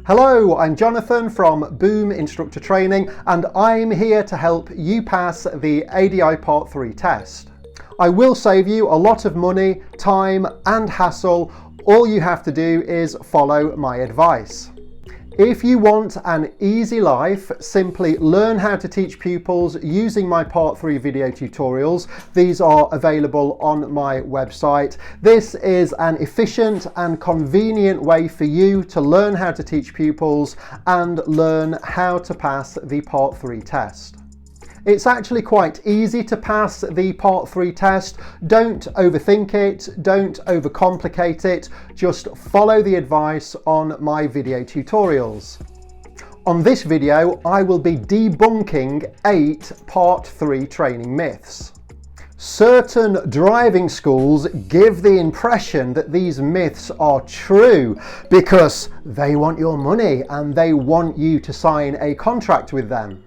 Hello, I'm Jonathan from Boom Instructor Training, and I'm here to help you pass the ADI Part 3 test. I will save you a lot of money, time and hassle. All you have to do is follow my advice. If you want an easy life, simply learn how to teach pupils using my Part 3 video tutorials. These are available on my website. This is an efficient and convenient way for you to learn how to teach pupils and learn how to pass the Part 3 test. It's actually quite easy to pass the Part 3 test. Don't overthink it, don't overcomplicate it, just follow the advice on my video tutorials. On this video, I will be debunking 8 Part 3 training myths. Certain driving schools give the impression that these myths are true because they want your money and they want you to sign a contract with them.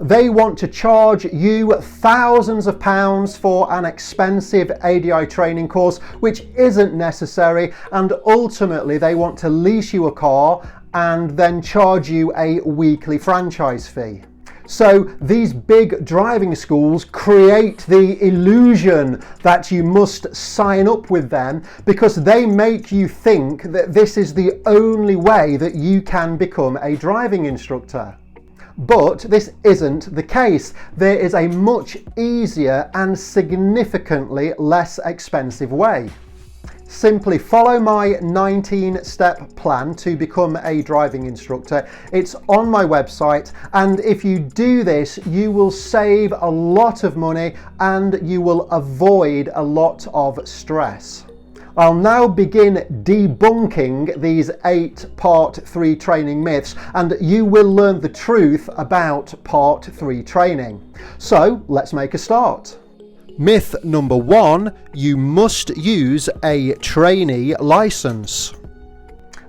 They want to charge you thousands of pounds for an expensive ADI training course, which isn't necessary, and ultimately they want to lease you a car and then charge you a weekly franchise fee. So these big driving schools create the illusion that you must sign up with them because they make you think that this is the only way that you can become a driving instructor. But this isn't the case. There is a much easier and significantly less expensive way. Simply follow my 19-step plan to become a driving instructor. It's on my website, and if you do this, you will save a lot of money and you will avoid a lot of stress. I'll now begin debunking these 8 Part 3 training myths, and you will learn the truth about Part 3 training. So let's make a start. Myth number 1, you must use a trainee license.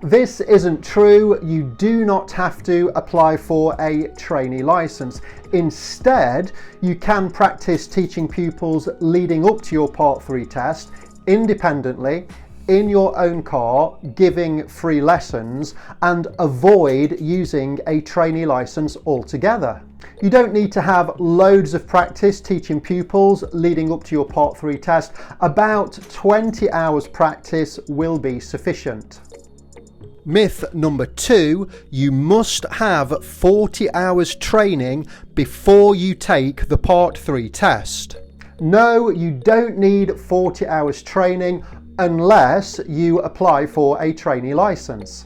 This isn't true. You do not have to apply for a trainee license. Instead, you can practice teaching pupils leading up to your Part 3 test independently in your own car, giving free lessons, and avoid using a trainee license altogether. You don't need to have loads of practice teaching pupils leading up to your Part 3 test. About 20 hours practice will be sufficient. Myth number 2, you must have 40 hours training before you take the Part 3 test. No, you don't need 40 hours training unless you apply for a trainee license.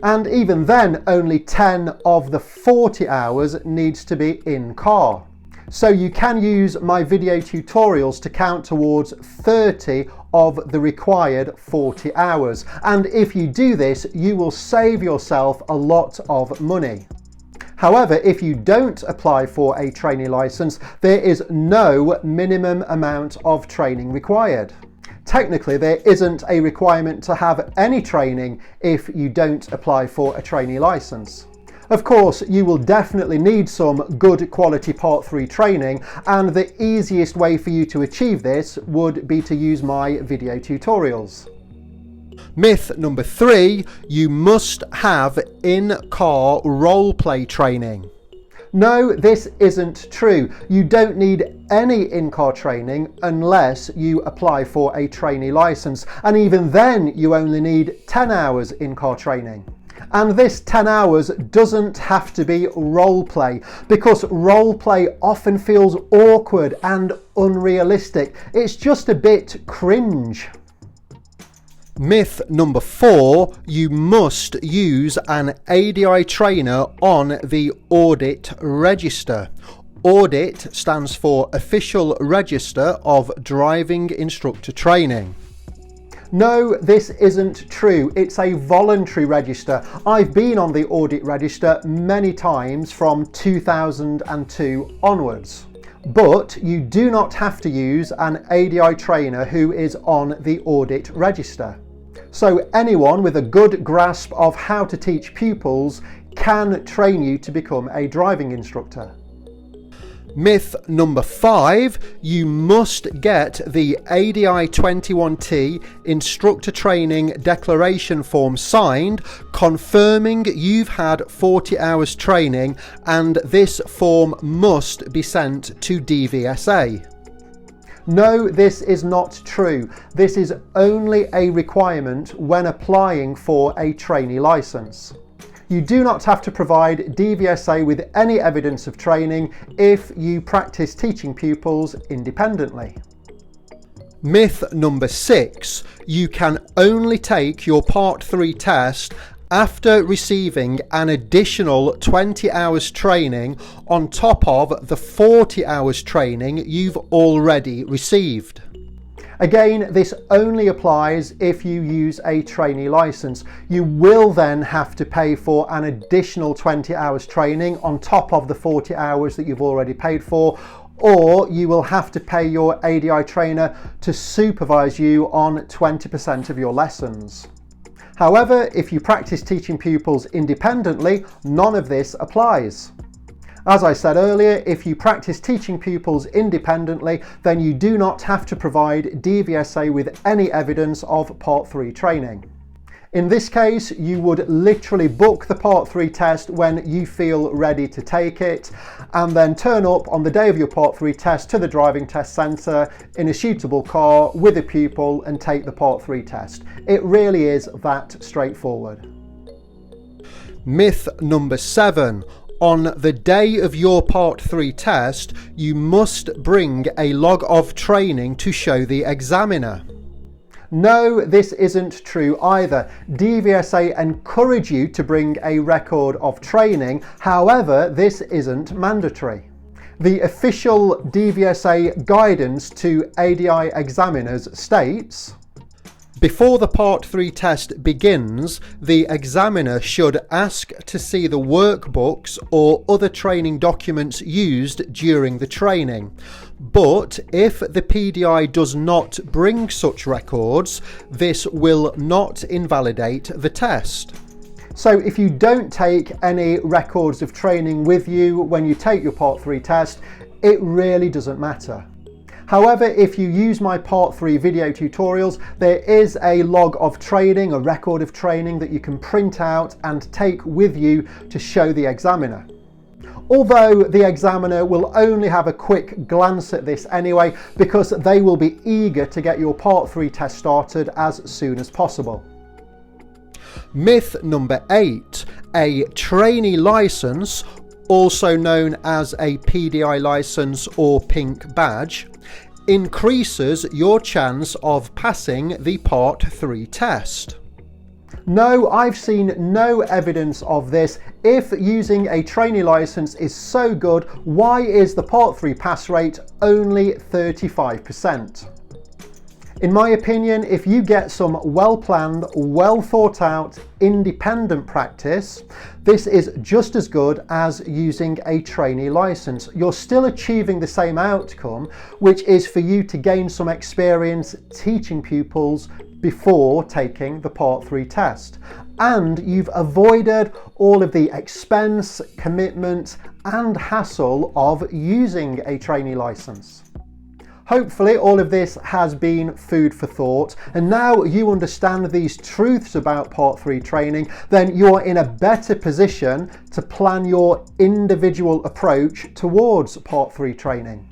And even then, only 10 of the 40 hours needs to be in car. So you can use my video tutorials to count towards 30 of the required 40 hours. And if you do this, you will save yourself a lot of money. However, if you don't apply for a trainee license, there is no minimum amount of training required. Technically, there isn't a requirement to have any training if you don't apply for a trainee license. Of course, you will definitely need some good quality Part 3 training, and the easiest way for you to achieve this would be to use my video tutorials. Myth number 3, you must have in-car roleplay training. No, this isn't true. You don't need any in-car training unless you apply for a trainee license, and even then you only need 10 hours in-car training. And this 10 hours doesn't have to be roleplay, because roleplay often feels awkward and unrealistic. It's just a bit cringe. Myth number 4, you must use an ADI trainer on the audit register. Audit stands for Official Register of Driving Instructor Training. No, this isn't true. It's a voluntary register. I've been on the audit register many times from 2002 onwards. But you do not have to use an ADI trainer who is on the audit register. So anyone with a good grasp of how to teach pupils can train you to become a driving instructor. Myth number 5, you must get the ADI 21T instructor training declaration form signed, confirming you've had 40 hours training, and this form must be sent to DVSA. No, this is not true. This is only a requirement when applying for a trainee license. You do not have to provide DVSA with any evidence of training if you practice teaching pupils independently. Myth number 6, you can only take your Part 3 test after receiving an additional 20 hours training on top of the 40 hours training you've already received. Again, this only applies if you use a trainee license. You will then have to pay for an additional 20 hours training on top of the 40 hours that you've already paid for, or you will have to pay your ADI trainer to supervise you on 20% of your lessons. However, if you practice teaching pupils independently, none of this applies. As I said earlier, if you practice teaching pupils independently, then you do not have to provide DVSA with any evidence of Part 3 training. In this case, you would literally book the Part 3 test when you feel ready to take it, and then turn up on the day of your Part 3 test to the driving test centre in a suitable car with a pupil and take the Part 3 test. It really is that straightforward. Myth number 7. On the day of your Part 3 test, you must bring a log of training to show the examiner. No, this isn't true either. DVSA encourage you to bring a record of training, however, this isn't mandatory. The official DVSA guidance to ADI examiners states, before the Part 3 test begins, the examiner should ask to see the workbooks or other training documents used during the training. But if the PDI does not bring such records, this will not invalidate the test. So if you don't take any records of training with you when you take your Part 3 test, it really doesn't matter. However, if you use my Part 3 video tutorials, there is a log of training, a record of training that you can print out and take with you to show the examiner. Although the examiner will only have a quick glance at this anyway, because they will be eager to get your Part 3 test started as soon as possible. Myth number 8, a trainee license, also known as a PDI license or pink badge, increases your chance of passing the Part 3 test. No, I've seen no evidence of this. If using a trainee license is so good, why is the Part 3 pass rate only 35%? In my opinion, if you get some well-planned, well-thought-out, independent practice, this is just as good as using a trainee license. You're still achieving the same outcome, which is for you to gain some experience teaching pupils before taking the Part 3 test. And you've avoided all of the expense, commitment, and hassle of using a trainee license. Hopefully all of this has been food for thought, and now you understand these truths about Part 3 training, then you're in a better position to plan your individual approach towards Part 3 training.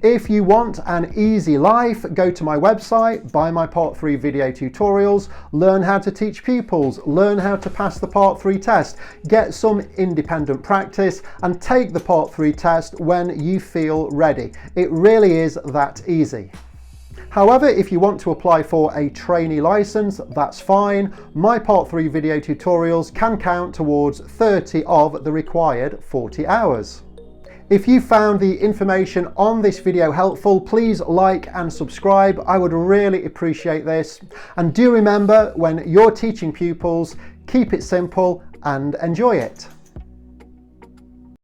If you want an easy life, go to my website, buy my Part 3 video tutorials, learn how to teach pupils, learn how to pass the Part 3 test, get some independent practice, and take the Part 3 test when you feel ready. It really is that easy. However, if you want to apply for a trainee license, that's fine. My Part 3 video tutorials can count towards 30 of the required 40 hours. If you found the information on this video helpful, please like and subscribe. I would really appreciate this. And do remember, when you're teaching pupils, keep it simple and enjoy it.